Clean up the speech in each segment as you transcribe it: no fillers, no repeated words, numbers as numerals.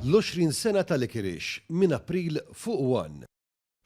L-20 sena tal-Ikirix minn April fuq 1.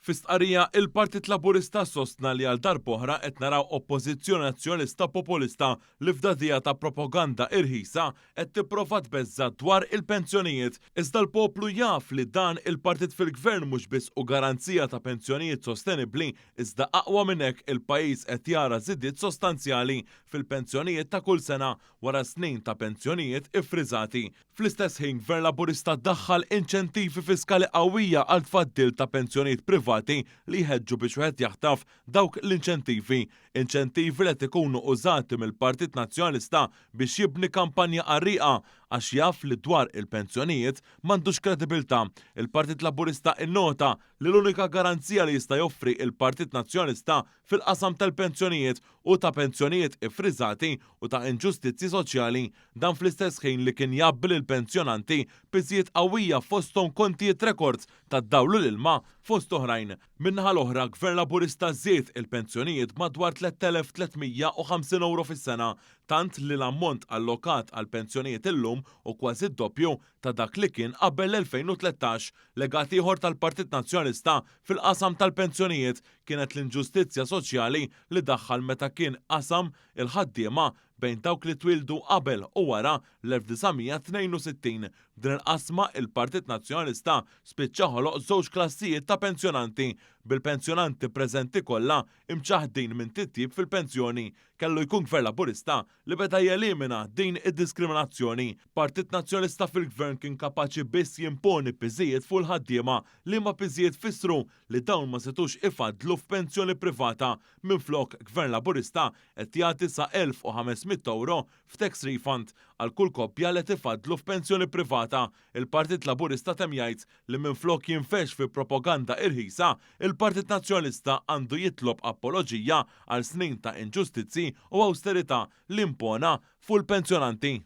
Fi stqarrija il-Partit Laburista sostna li għal darb'oħra qed naraw oppożizzjoni nazzjonalista populista li f'dadija ta' propaganda irħisa qed tipprova tbeżza dwar il-pensjonijiet. Iżda l-poplu jaf li dan il-partit fil-gvern mhux biss u garanzija ta' pensjonijiet sostenibbli, iżda aqwa minn hekk il-pajjiż qed jara żidiet sostanzjali fil-pensjonijiet ta' kull sena wara snin ta' pensjonijiet iffriżati. Fl-istess ħin Gvern Laburista daħħal inċentivi fiskali qawwija għal tfaddil ta' pensjonijiet privati li jħeġġu biex wieħed jaħtaf dawk l-inċentivi. Inċentivi li qed ikunu użati mill-Partit Nazzjonalista biex jibni kampanja qarrieqa għax jaf li dwar il-pensjonijiet m'għandux kredibilità. Il-Partit Laburista innota li l-unika garanzija li jista' joffri il-Partit Nazzjonalista fil-qasam tal-pensjonijiet u ta' pensjonijiet iffriżati u ta' inġustizzi soċjali dan fl-istess ħin li kien jabbil il-pensjonanti biżiet qawwija fosthom kontijiet rekords tad-dawl u l-ilma fost oħrajn. Minnaħa l-oħra, Gvern Laburista żied il-pensjonijiet madwar 3,350 euro fis-sena, tant li l-ammont allokat għal pensjonijiet illum u kważi d-doppju ta' dak li kien qabel l-2013. Legat ieħor tal-Partit Nazzjonalista fil-qasam tal-pensjonijiet kienet l-inġustizzja soċjali li daħħal meta kien qasam il-ħaddiema bejn dawk li twildu qabel u wara l-1962. Din il-qasma il-Partit Nazzjonalista spiċċa ħoloq żewġ klassijiet ta' pensjonanti bil-pensjonanti preżenti kollha imċaħdin minn titjib fil-pensjoni. Kellu jkun Gvern Laburista li beda jelimina din id-diskriminazzjoni. Partit Nazzjonalista fil-Gvern kien kapaċi biss jimponi piżijiet fuq il-ħaddiema li ma piżijiet fissru li dawn ma setux ifadlu f'pensjoni privata. Minflok Gvern Laburista qed jagħti sa 1,500 euro f'tax refund għal kull koppja li tifadlu f'pensjoni privata. Il-Partit Laburista temm jgħid li minflok jinfex fi propaganda irħisa, il-Partit Nazzjonalista għandu jitlob apoloġija għal snin ta' inġustizzi u awsterità li impona fuq il-pensjonanti.